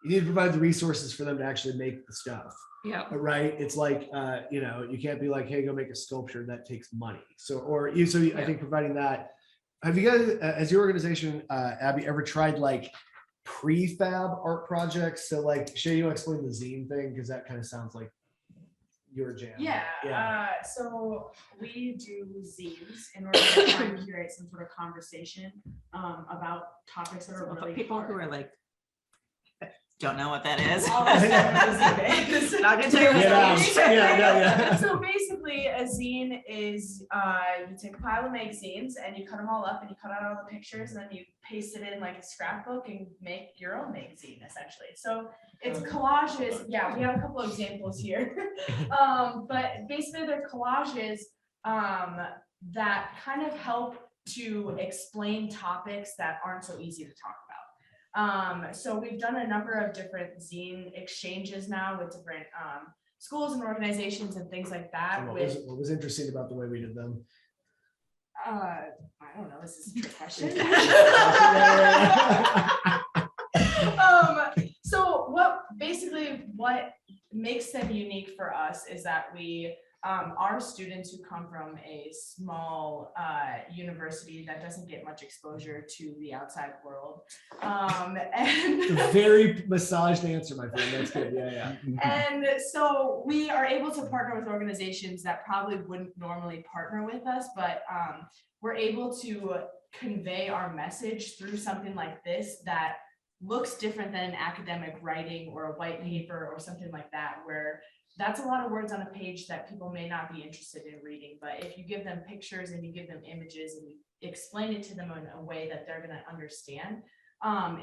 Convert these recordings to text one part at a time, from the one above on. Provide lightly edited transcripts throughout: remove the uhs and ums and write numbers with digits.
you need to provide the resources for them to actually make the stuff. Yeah. Right. It's like, you can't be like, hey, go make a sculpture, that takes money. I think providing that. Have you guys, as your organization, Abby, ever tried like prefab art projects? So like, Shay, you want to explain the zine thing? Because that kind of sounds like your jam. Yeah. So we do zines in order to try and curate some sort of conversation about topics that are really people hard. who are like, don't know what that is. All this stuff is a zine. Not gonna tell you. So basically, a zine is you take a pile of magazines and you cut them all up and you cut out all the pictures and then you paste it in like a scrapbook and make your own magazine essentially. So it's collages. Yeah, we have a couple of examples here, but basically they're collages that kind of help to explain topics that aren't so easy to talk about. So we've done a number of different zine exchanges now with different schools and organizations and things like that. What was interesting about the way we did them? I don't know, this is a trick question. So what makes them unique for us is that we our students who come from a small university that doesn't get much exposure to the outside world. And a very massaged answer, my friend. That's good. Yeah. And so we are able to partner with organizations that probably wouldn't normally partner with us, but we're able to convey our message through something like this that looks different than an academic writing or a white paper or something like that, where that's a lot of words on a page that people may not be interested in reading. But if you give them pictures and you give them images and you explain it to them in a way that they're going to understand,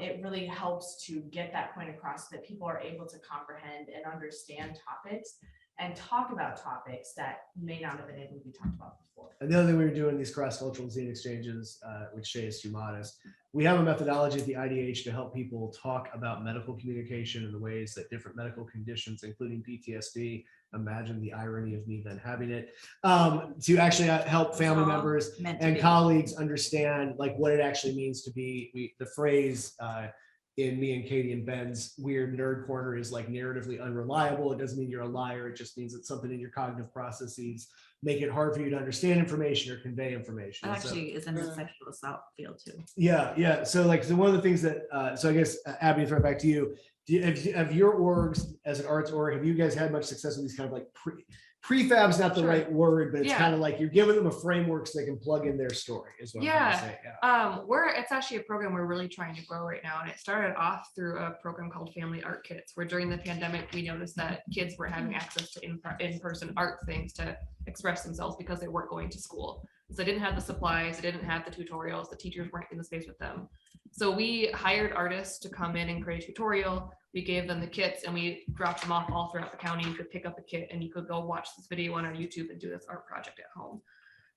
it really helps to get that point across so that people are able to comprehend and understand topics and talk about topics that may not have been able to be talked about before. And the other thing we were doing these cross-cultural zine exchanges, which Shay is too modest, we have a methodology at the IDH to help people talk about medical communication and the ways that different medical conditions, including PTSD, imagine the irony of me then having it, to actually help family members and colleagues understand like what it actually means to be, the phrase in me and Katie and Ben's weird nerd corner is like narratively unreliable. It doesn't mean you're a liar. It just means that something in your cognitive processes make it hard for you to understand information or convey information. That actually is in the sexual assault field too. Yeah. So one of the things that, so I guess, Abby, throw it back to you. Have your orgs as an arts org, have you guys had much success with these kind of like prefab's not the right word, but it's kind of like you're giving them a framework so they can plug in their story is what I'm trying to say. It's actually a program we're really trying to grow right now. And it started off through a program called Family Art Kits, where during the pandemic, we noticed that kids were having access to in-person art things to express themselves because they weren't going to school. So they didn't have the supplies, they didn't have the tutorials, the teachers weren't in the space with them. So we hired artists to come in and create a tutorial. We gave them the kits and we dropped them off all throughout the county. You could pick up a kit and you could go watch this video on our YouTube and do this art project at home.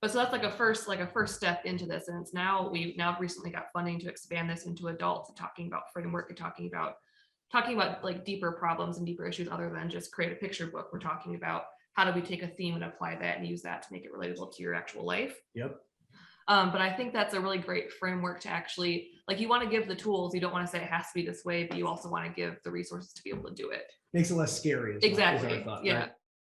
But so that's like a first step into this. And we recently got funding to expand this into adults, talking about framework and talking about like deeper problems and deeper issues other than just create a picture book. We're talking about how do we take a theme and apply that and use that to make it relatable to your actual life. Yep. But I think that's a really great framework to actually, like, you want to give the tools. You don't want to say it has to be this way, but you also want to give the resources to be able to do it. Makes it less scary. Exactly. Yeah. Right?